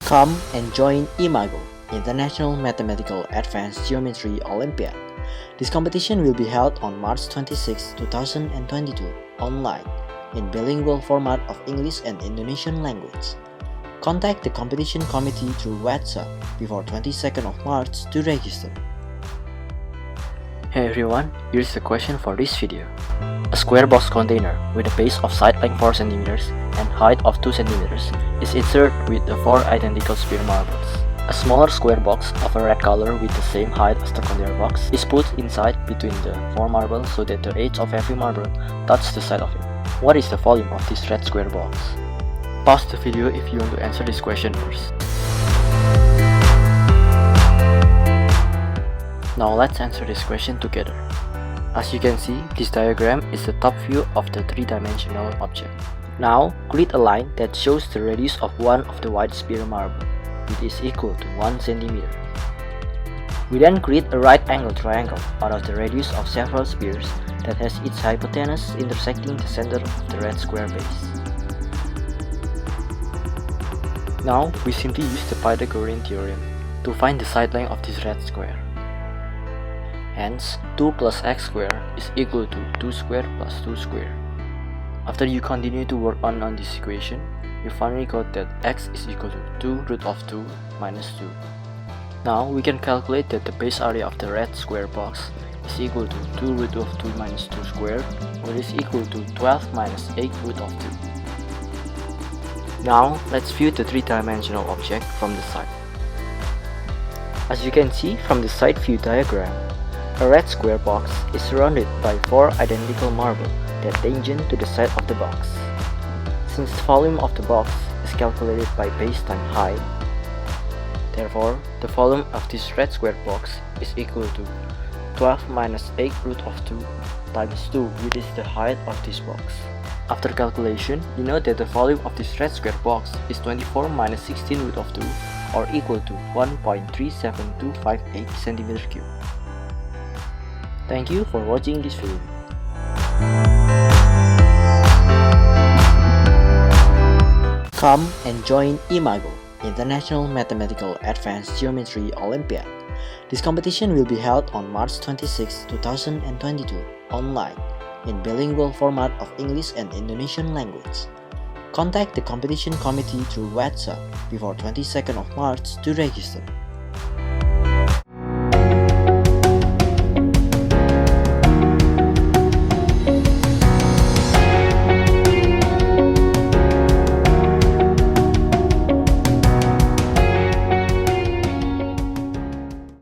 Come and join IMAGO, International Mathematical Advanced Geometry Olympiad. This competition will be held on March 26, 2022, online, in bilingual format of English and Indonesian language. Contact the competition committee through WhatsApp before 22nd of March to register. Hey everyone, here's the question for this video. A square box container with a base of side length 4 cm and height of 2 cm is inserted with the 4 identical sphere marbles. A smaller square box of a red color with the same height as the container box is put inside between the 4 marbles so that the edge of every marble touches the side of it. What is the volume of this red square box? Pause the video if you want to answer this question first. Now let's answer this question together. As you can see, this diagram is the top view of the 3-dimensional object. Now, create a line that shows the radius of one of the white sphere marble, which is equal to 1 cm. We then create a right angle triangle out of the radius of several spheres that has its hypotenuse intersecting the center of the red square base. Now, we simply use the Pythagorean theorem to find the side length of this red square. Hence, 2 plus x squared is equal to 2 squared plus 2 squared. After you continue to work on this equation, you finally got that x is equal to 2 root of 2 minus 2. Now, we can calculate that the base area of the red square box is equal to 2 root of 2 minus 2 squared, which is equal to 12 minus 8 root of 2. Now, let's view the 3-dimensional object from the side. As you can see from the side view diagram, a red square box is surrounded by 4 identical marbles that tangent to the side of the box. Since the volume of the box is calculated by base times height, therefore the volume of this red square box is equal to 12 minus 8 root of 2 times 2, which is the height of this box. After calculation, you know that the volume of this red square box is 24 minus 16 root of 2, or equal to 1.37258 cm3. Thank you for watching this video. Come and join IMAGO, International Mathematical Advanced Geometry Olympiad. This competition will be held on March 26, 2022, online, in bilingual format of English and Indonesian language. Contact the competition committee through WhatsApp before 22nd of March to register.